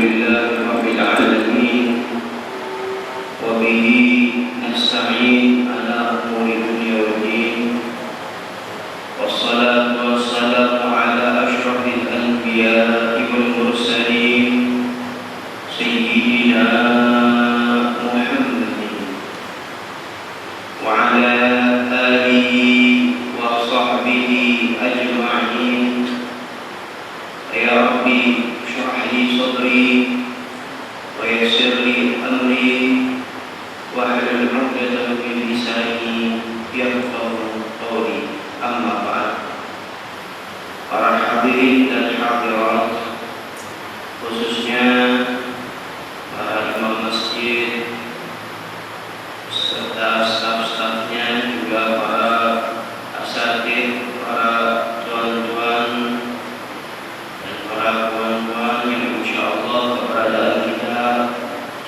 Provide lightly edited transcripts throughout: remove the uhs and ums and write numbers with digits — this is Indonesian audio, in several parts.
لله رب العالمين وبه نستعين على أمور الدنيا والدين والصلاة والسلام على أشرف الأنبياء والمرسلين سيدنا محمد وعلى آله وصحبه أجمعين. يا ربي اشرح لي صدري ويسر لي أمري واحلل عقدة من لساني يفقهوا قولي. Amma ba'd. Para hadirin dan hadirat, khususnya para imam masjid serta staf-stafnya, juga para asatidz, para tuan-tuan dan para puan-puan yang insyaallah keberadaan kita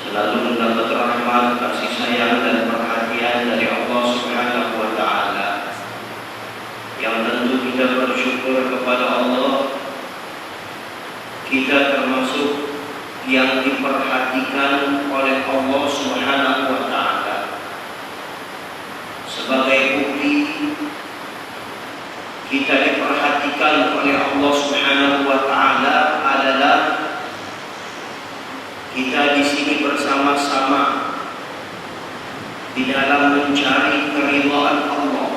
selalu mendapat rahmat, kasih sayang dan perhatian dari Allah Subhanahu wa taala. Yang tentu kita bersyukur kepada Allah, kita termasuk yang diperhatikan oleh Allah Subhanahu wa taala. Sebagai bukti kita diperhatikan oleh Allah Subhanahu wa taala adalah kita di sini bersama-sama di dalam mencari keridhaan Allah,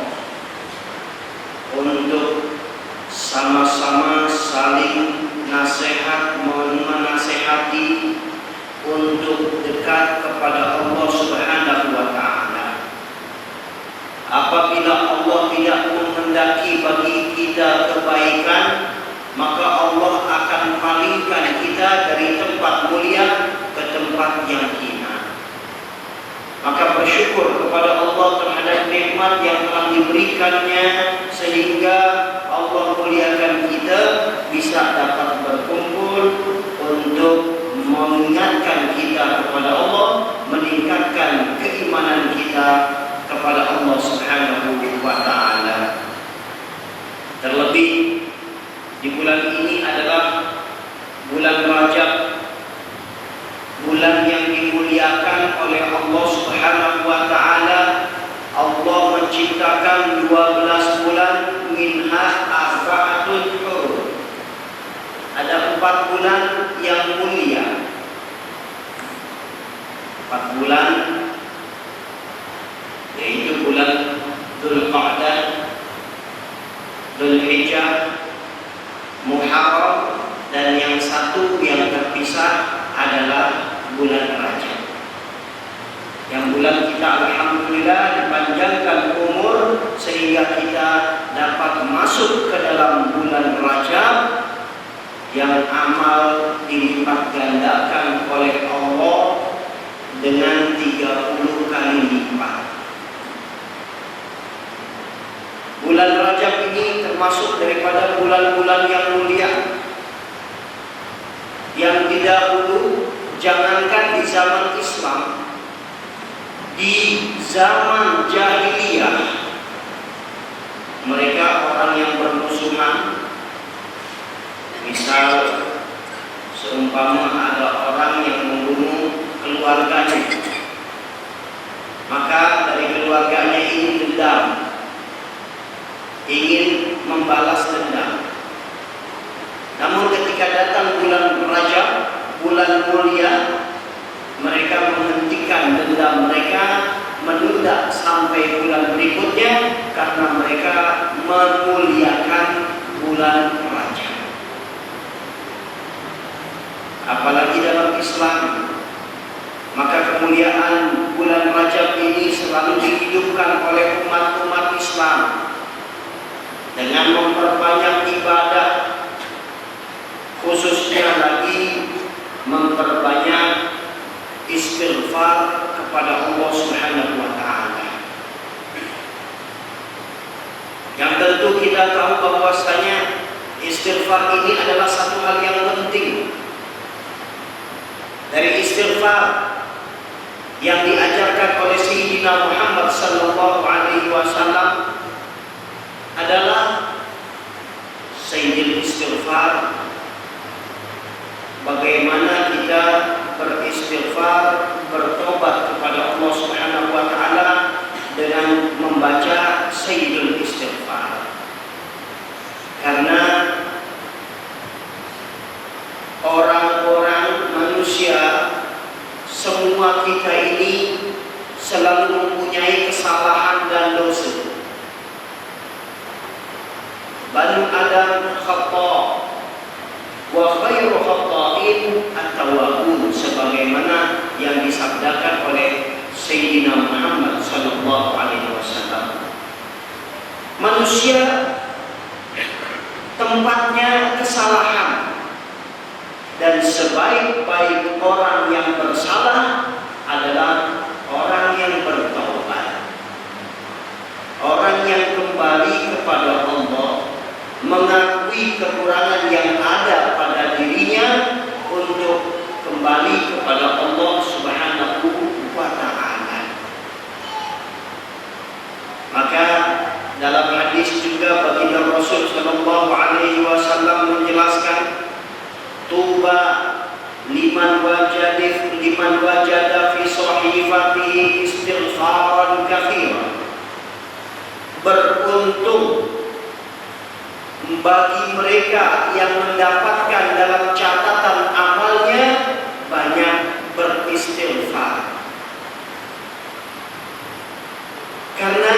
untuk sama-sama saling nasihat, menasehati untuk dekat kepada Allah Subhanahu wa taala. Apabila Allah tidak menghendaki bagi kita kebaikan, maka Allah akan palingkan kita dari tempat mulia ke tempat yang hina. Maka bersyukur kepada Allah terhadap nikmat yang telah diberikannya, sehingga Allah muliakan kita bisa dapat berkumpul untuk mengingatkan kita kepada Allah, meningkatkan keimanan kita kepada Allah Subhanahu wa taala. Terlebih di bulan ini adalah bulan Rajab, bulan yang dimuliakan oleh Allah Subhanahu wa taala. Allah menciptakan 12 bulan, minha arba'atun hurum. Ada 4 bulan yang mulia. 4 bulan yaitu bulan Dzulqa'dah, Dzulhijjah, Muharram, dan yang satu yang terpisah adalah bulan Rajab. Yang bulan kita alhamdulillah dipanjangkan umur sehingga kita dapat masuk ke dalam bulan Rajab yang amal dilipat gandakan oleh Allah dengan 30 kali lipat. Bulan Rajab ini termasuk daripada bulan-bulan yang mulia, yang didahulu jangankan di zaman Islam, di zaman jahiliyah mereka orang yang bermusuhan. Misal seumpama ada orang yang membunuh keluarganya, maka dari keluarganya ini dendam, ingin membalas dendam. Namun ketika datang bulan Rajab, bulan mulia, mereka menghentikan dendam mereka, menunda sampai bulan berikutnya, karena mereka memuliakan bulan Rajab. Apalagi dalam Islam, maka kemuliaan bulan Rajab ini selalu dihidupkan oleh umat-umat Islam dengan memperbanyak ibadah, khususnya lagi memperbanyak istighfar kepada Allah Subhanahu wa taala. Yang tentu kita tahu bahwasanya istighfar ini adalah satu hal yang penting. Dari istighfar yang diajarkan oleh Sayyidina Muhammad sallallahu alaihi wasallam adalah sayyidul istighfar, bagaimana kita kita beristighfar, bertobat kepada Allah Subhanahu wa taala dengan membaca Sayyidul Istighfar. Karena orang-orang manusia, semua kita ini selalu mempunyai kesalahan dan dosa. Bani Adam khata' wa khairu khata'in at-tawwabun, sebagaimana yang disabdakan oleh Sayyidina Muhammad sallallahu alaihi wasallam. Manusia tempatnya kesalahan, dan sebaik-baik orang yang bersalah adalah orang yang bertaubat, orang yang kembali kepada Allah, mengakui kekurangan yang ada pada dirinya untuk kembali kepada Allah Subhanahu wa taala. Maka dalam hadis juga baginda Rasul sallallahu alaihi wasallam menjelaskan, tuba liman wajada fi sahifatihi istighfaran katsiran. Beruntung bagi mereka yang mendapatkan dalam catatan amalnya banyak beristighfar. Karena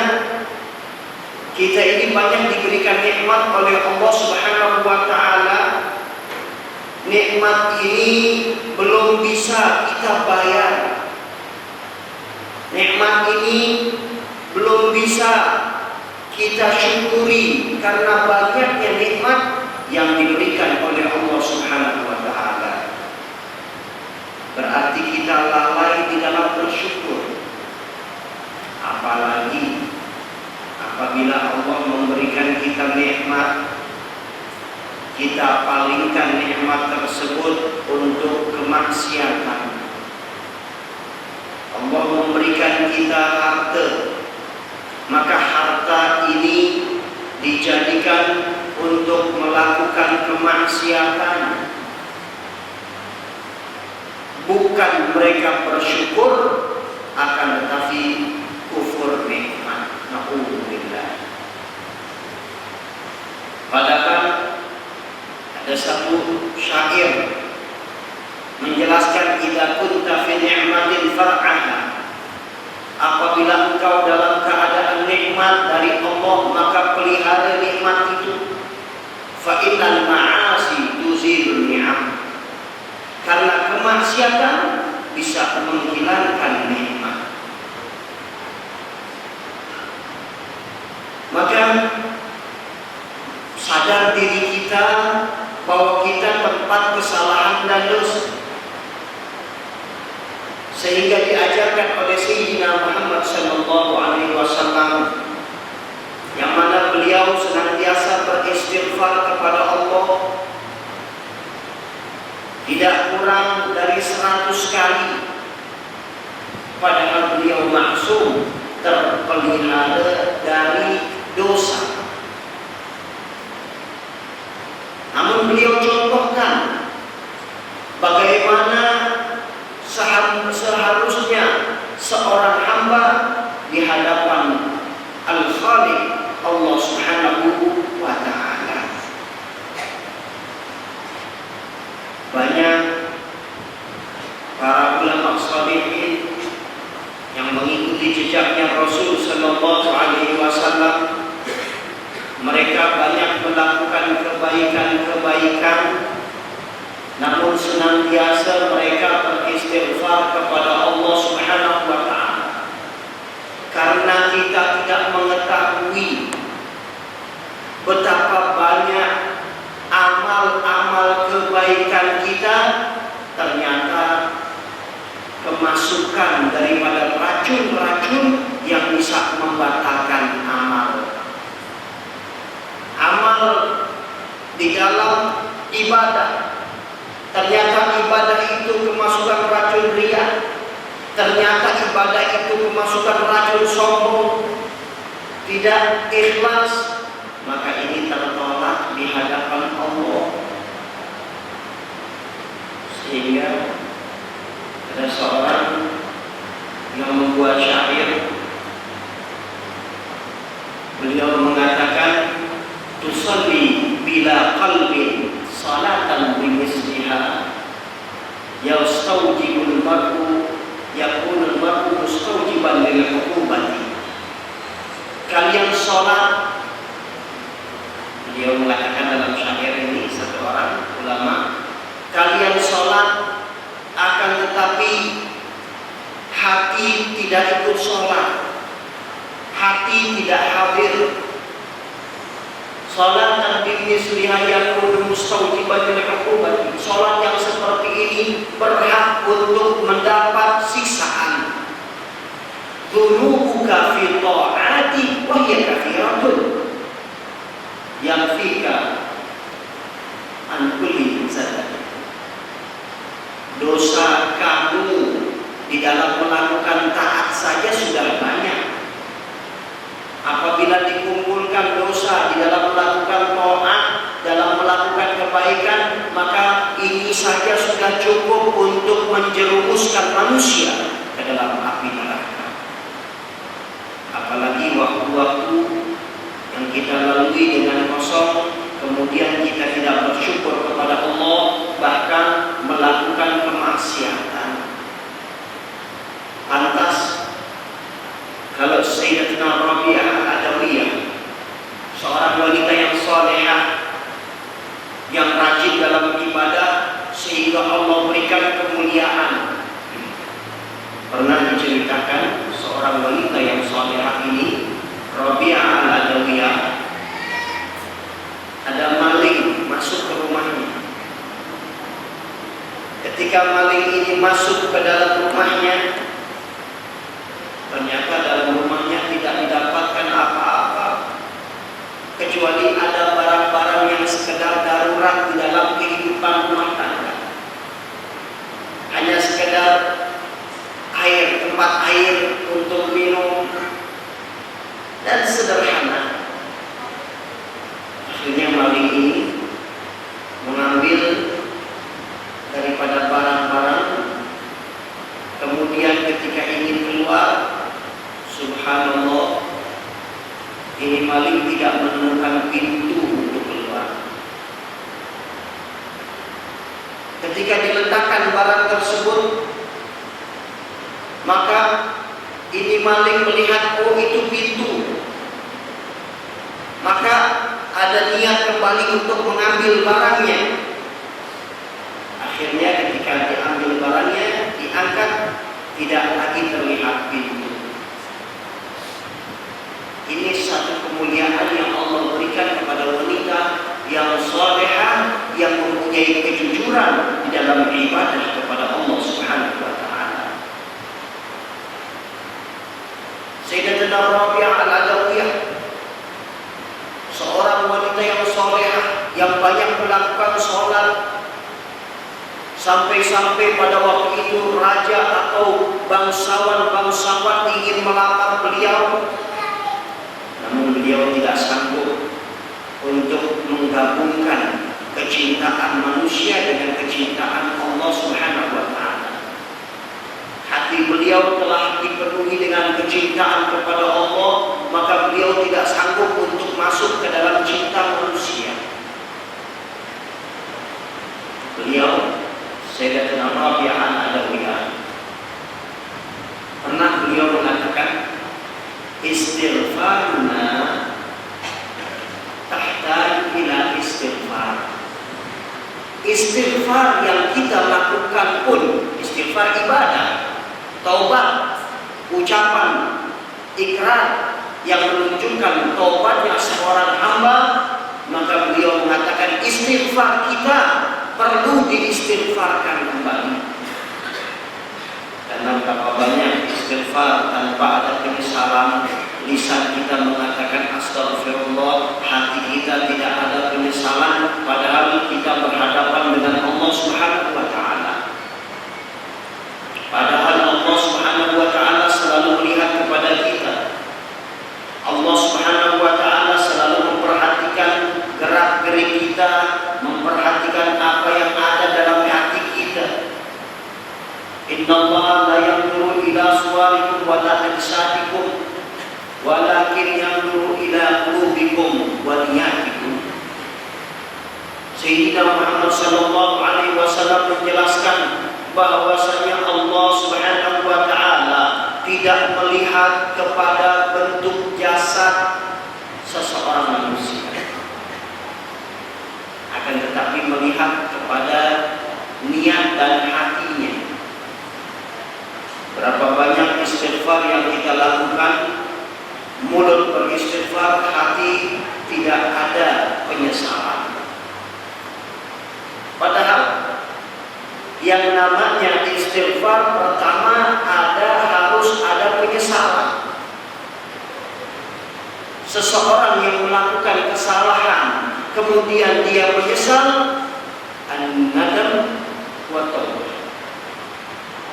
kita ini banyak diberikan nikmat oleh Allah Subhanahu wa taala. Nikmat ini belum bisa kita bayar. Nikmat ini belum bisa kita syukuri karena banyaknya nikmat yang diberikan oleh Allah Subhanahu wa taala. Berarti kita lalai di dalam bersyukur. Apalagi apabila Allah memberikan kita nikmat, kita palingkan nikmat tersebut untuk kemaksiatan. Allah memberikan kita harta, maka harta ini dijadikan untuk melakukan kemaksiatan. Bukan mereka bersyukur, akan tetapi kufur nikmat. Na'udzubillah. Padahal ada satu syair menjelaskan, idza kunta fi ni'matin far'aha, apabila engkau dalam keadaan nikmat dari Allah, maka pelihara nikmat itu. Fa innal ma'asi tuzilun ni'am, karena kemaksiatan bisa menghilangkan nikmat. Maka sadar diri kita bahwa kita tempat kesalahan dan dosa, sehingga diajarkan oleh Sayyidina Muhammad sallallahu alaihi wasallam, yang mana beliau senantiasa beristighfar kepada Allah tidak kurang dari 100 kali, padahal beliau maksum, terpelihara dari dosa. Namun beliau contohkan bagaimana seharusnya seorang hamba di hadapan Al-Khaliq Allah Subhanahu wa ta'ala. Banyak para ulama shalihin yang mengikuti jejaknya Rasul sallallahu alaihi wasallam, mereka banyak melakukan kebaikan-kebaikan, namun senantiasa mereka beristighfar kepada Allah Subhanahu wa ta'ala. Karena kita tidak mengetahui betapa banyak amal-amal kebaikan kita ternyata kemasukan daripada racun-racun yang bisa membatalkan amal. Amal di dalam ibadah, ternyata ibadah itu kemasukan racun riya, ternyata ibadah itu kemasukan racun sombong, tidak ikhlas, maka ini tertolak di hadapan Allah. Sehingga tidak hadir. Salatan bimisliha yakunu mustawjiban lil 'uqubati. Salat yang seperti ini berhak untuk mendapat siksaan. Dunubuka fi ta'ati wa hiya katsiratun. Yakfika an kulli insan. Dosa kamu di dalam melakukan taat saja sudah banyak. Apabila dikumpulkan dosa di dalam melakukan taat, dalam melakukan kebaikan, maka ini saja sudah cukup untuk menjerumuskan manusia ke dalam api neraka. Apalagi waktu-waktu yang kita lalui dengan kosong, kemudian kita tidak bersyukur kepada Allah, bahkan melakukan kemaksiatan. Pantas kalau Sayyidatina Rabi'ah Al-Adawiyah, seorang wanita yang salehah, yang rajin dalam ibadah sehingga Allah berikan kemuliaan. Pernah diceritakan seorang wanita yang salehah ini, Rabi'ah Al-Adawiyah, ada maling masuk ke rumahnya. Ketika maling ini masuk ke dalam rumahnya, ternyata dalam rumahnya tidak didapatkan apa-apa kecuali ada barang-barang yang sekedar darurat di dalam kehidupan rumah tangga. Hanya sekedar air, tempat air untuk minum, dan sederhana. Akhirnya maling ini mengambil daripada barang-barang, kemudian ketika ingin keluar, subhanallah, ini maling tidak menemukan pintu untuk keluar. Ketika diletakkan barang tersebut, maka ini maling melihat, oh itu pintu. Maka ada niat kembali untuk mengambil barangnya. Akhirnya ketika diambil barangnya, diangkat, tidak lagi terlihat pintu. Ini satu kemuliaan yang Allah berikan kepada wanita yang salehah, yang mempunyai kejujuran di dalam ibadah kepada Allah Subhanahu wa taala. Sayyidatina Rabi'ah Al-Adawiyah, seorang wanita yang salehah, yang banyak melakukan sholat, sampai-sampai pada waktu itu raja atau bangsawan-bangsawan ingin melamar beliau, namun beliau tidak sanggup untuk menggabungkan kecintaan manusia dengan kecintaan Allah Subhanahu wa taala. Hati beliau telah dipenuhi dengan kecintaan kepada Allah, maka beliau tidak sanggup untuk masuk ke dalam cinta manusia. Beliau, Sayyidatina Rabi'ah Al-Adawiyah, pernah beliau mengatakan, istighfaruna tahtaj ila istighfar. Istighfar yang kita lakukan pun, istighfar ibadah, taubat, ucapan, ikrar yang menunjukkan taubatnya seorang hamba, maka beliau mengatakan istighfar kita perlu diistighfarkan kembali. Karena berapa banyak istighfar tanpa ada penyesalan, lisan kita mengatakan astagfirullah, hati kita tidak ada penyesalan, padahal kita berhadapan dengan Allah Subhanahu wa taala. Padahal Allah Subhanahu wa taala selalu melihat kepada kita. Allah Subhanahu wa taala selalu memperhatikan gerak-gerik kita, memperhatikan apa yang ada dalam hati kita. Innallaha la yanzuru ila suwarikum wa la ajsadikum, walakin yanzuru ila qulubikum wa niyatikum. Sayyidina Muhammad sallallahu alaihi wasallam menjelaskan bahwasanya Allah Subhanahu wa taala tidak melihat kepada bentuk jasad seseorang manusia, akan tetapi melihat kepada niat dan hatinya. Berapa banyak istighfar yang kita lakukan, mulut beristighfar, Yang namanya istighfar pertama harus ada penyesalan. Seseorang yang melakukan kesalahan kemudian dia menyesal, an-nadam wa taubah.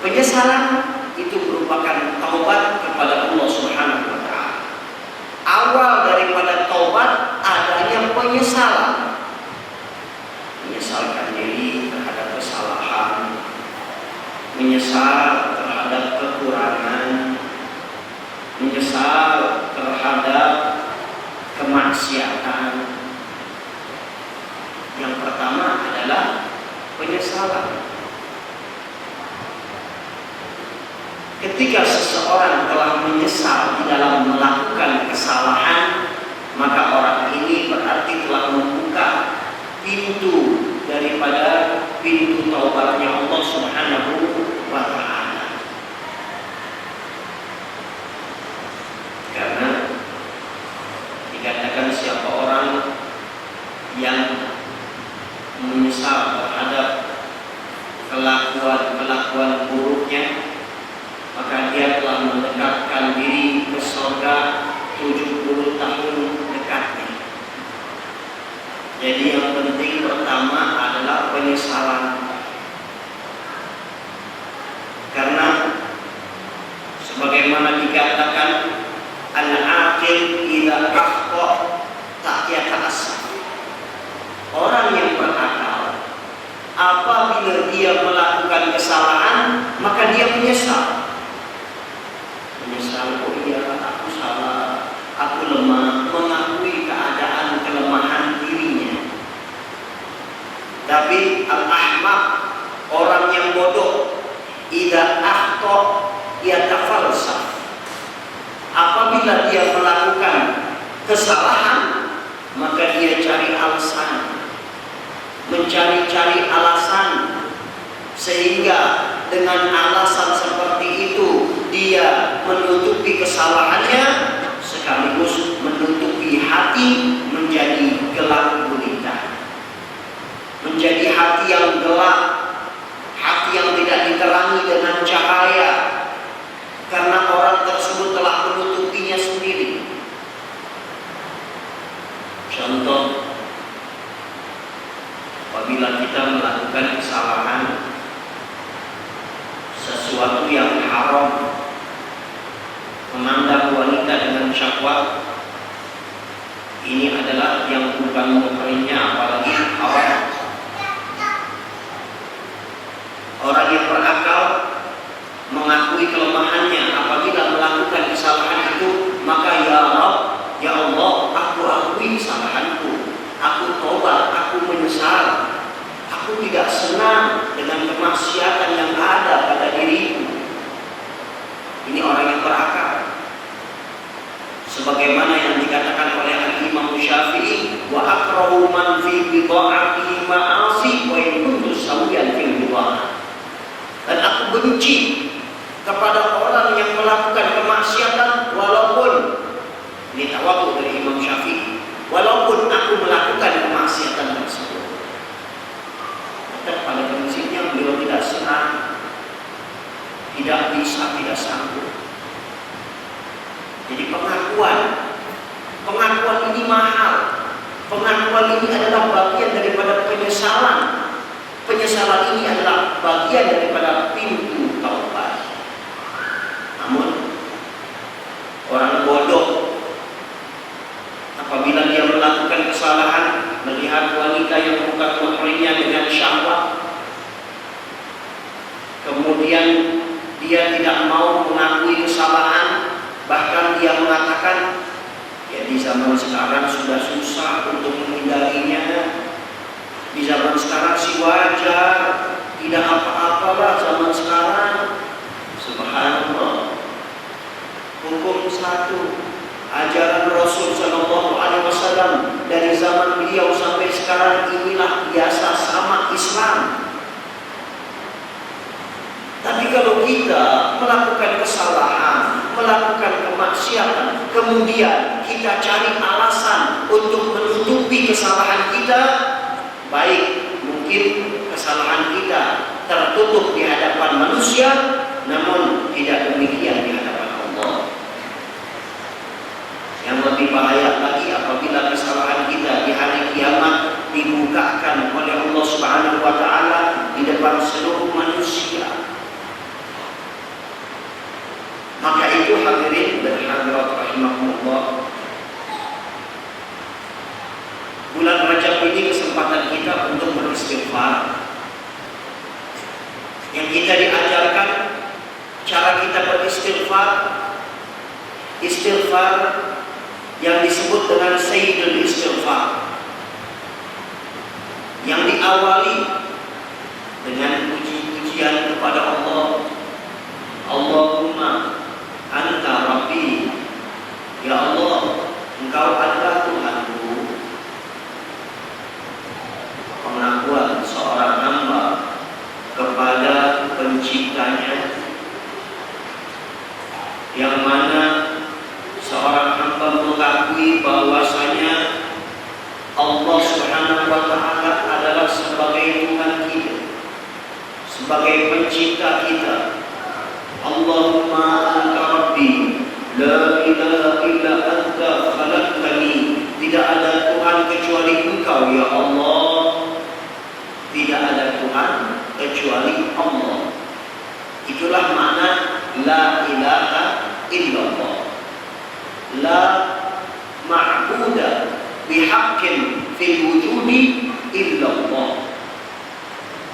Penyesalan itu merupakan taubat kepada Allah Subhanahu wa taala. Awal daripada taubat adanya penyesalan. Menyesalkan diri terhadap kesalahan, menyesal terhadap kekurangan, menyesal terhadap kemaksiatan. Yang pertama adalah penyesalan. Ketika seseorang telah menyesal di dalam melakukan kesalahan, maka orang ini berarti telah membuka pintu daripada pintu taubatnya Allah Subhanahu wa taala. Karena dikatakan siapa orang yang menyesal terhadap kelakuan buruknya, maka dia telah mendekatkan diri ke surga 70 tahun dekatnya. Jadi yang penting pertama adalah penyesalan. Karena sebagaimana dikatakan al-aqil idza akhta ta'yata'assaf. Orang yang berakal apabila dia melakukan kesalahan maka dia menyesal. Menyesal, oh iya aku salah, aku lemah, mengakui keadaan kelemahan dirinya. Tapi al-ahmaq, orang yang bodoh, idza akhta yatafalsaf. Apabila dia melakukan kesalahan maka dia cari alasan, mencari-cari alasan, sehingga dengan alasan seperti itu dia menutupi kesalahannya sekaligus menutupi hati menjadi gelap gulita, menjadi hati yang gelap, hati yang tidak diterangi dengan cahaya, karena orang tersebut telah menutupinya sendiri. Contoh, apabila kita melakukan kesalahan, sesuatu yang haram, memandang wanita dengan syahwat, ini adalah yang bukan muhrimnya, apalagi haram. Orang yang berakal mengakui kelemahannya apabila melakukan kesalahan itu, maka ya Rabb, ya Allah, aku akui kesalahanku, aku tobat, aku menyesal, aku tidak senang dengan kemaksiatan yang ada pada diriku. Ini orang yang berakal. Sebagaimana yang dikatakan oleh Imam Syafi'i, wa akrahu man fi bid'atihi ma'asi wa in kuntu sawiyan fil bid'ah. Dan aku benci kepada orang yang melakukan kemaksiatan walaupun, ini tawadhu dari Imam Syafi'i, walaupun aku melakukan kemaksiatan tersebut. Tetap pada prinsipnya beliau tidak senang, tidak bisa, tidak sanggup. Jadi pengakuan ini mahal. Pengakuan ini adalah bagian daripada penyesalan. Penyesalan ini adalah bagian daripada pintu taubat. Namun orang bodoh apabila dia melakukan kesalahan, melihat wanita yang bukan muhrimnya dengan syahwat, kemudian dia tidak mau mengakui kesalahan, bahkan dia mengatakan, ya di zaman sekarang sudah susah untuk menghindarinya, di zaman sekarang sih wajar, tidak apa-apalah zaman sekarang. Subhanallah. Hukum satu, ajaran Rasul Shallallahu Alaihi Wasallam dari zaman beliau sampai sekarang inilah biasa sama Islam. Tapi kalau kita melakukan kesalahan, melakukan kemaksiatan, kemudian kita cari alasan untuk menutupi kesalahan kita, baik mungkin kesalahan kita tertutup di hadapan manusia, namun tidak demikian di hadapan Allah. Yang lebih bahaya lagi apabila kesalahan kita di hari kiamat dibukakan oleh Allah Subhanahu wa taala di depan seluruh manusia. Maka itu hadirin dan hadirat rahimakumullah, bulan Rajab ini kesempatan kita untuk beristighfar. Yang kita diajarkan cara kita beristighfar, istighfar yang disebut dengan Sayyidul Istighfar, yang diawali dengan puji-pujian kepada Allah. Allahumma anta rabbi, ya Allah, engkau adalah Tuhanku. Pengakuan seorang hamba kepada penciptanya, yang mana seorang hamba mengakui bahwasanya Allah Subhanahu wa taala adalah sebagai Tuhan kita, sebagai pencipta kita. Allahumma anta rabbi, la ilaha illa anta khalaqtani. Tidak ada Tuhan kecuali Engkau ya Allah. Tidak ada Tuhan kecuali Allah. Itulah makna la ilaha illallah. La ma'buda bihaqqin fil wujudi illallah.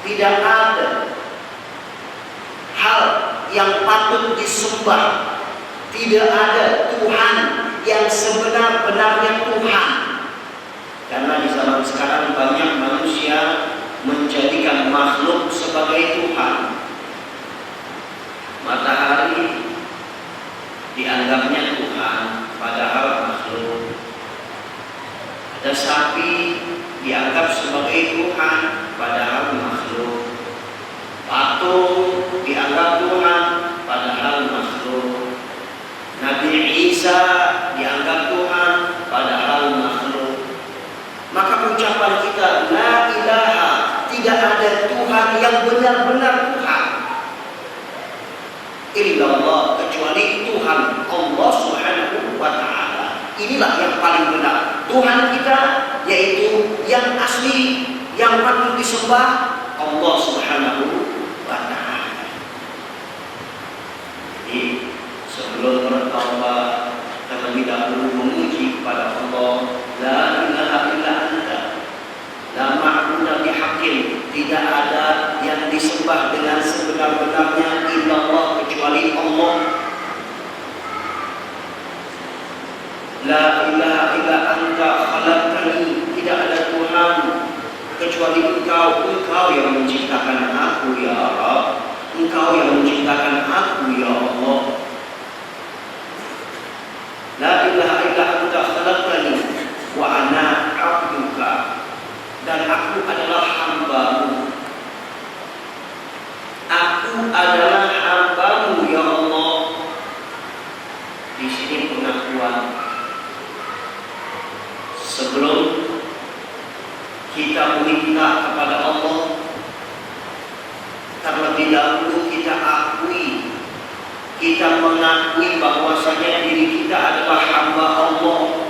Tidak ada hal yang patut disembah, tidak ada Tuhan yang sebenar-benarnya Tuhan. Karena di zaman sekarang banyak manusia menjadikan makhluk sebagai Tuhan. Matahari dianggapnya Tuhan, padahal makhluk. Ada sapi dianggap sebagai Tuhan, padahal makhluk. Patung dianggap Tuhan, padahal makhluk. Nabi Isa dianggap Tuhan, padahal makhluk. Maka ucapan kita la ilaha, tidak ada Tuhan yang benar-benar Tuhan illallah, kecuali Tuhan Allah Subhanahu wa ta'ala. Inilah yang paling benar. Tuhan kita yaitu yang asli, yang patut disembah, Allah Subhanahu wa ta'ala. Jadi sebelum bertaubat, terlebih dahulu memuji kepada Allah, la ilaha illa anta, la ma'budu bihaqqin, tidak ada yang disembah dengan sebenar-benarnya illallah, kecuali Allah. La ilaha illa anta khalaqtani, tidak ada Tuhan kecuali Engkau yang menciptakan aku ya Rabb, Engkau yang menciptakan aku ya Allah. La ilaha illa anta khalaqtani wa ana 'abduka, dan aku adalah hamba-Mu. Aku adalah hamba-Mu ya Allah. Di sini pengakuan. Sebelum kita meminta kepada Allah, terlebih dahulu kita mengakui bahwasanya diri kita adalah hamba Allah.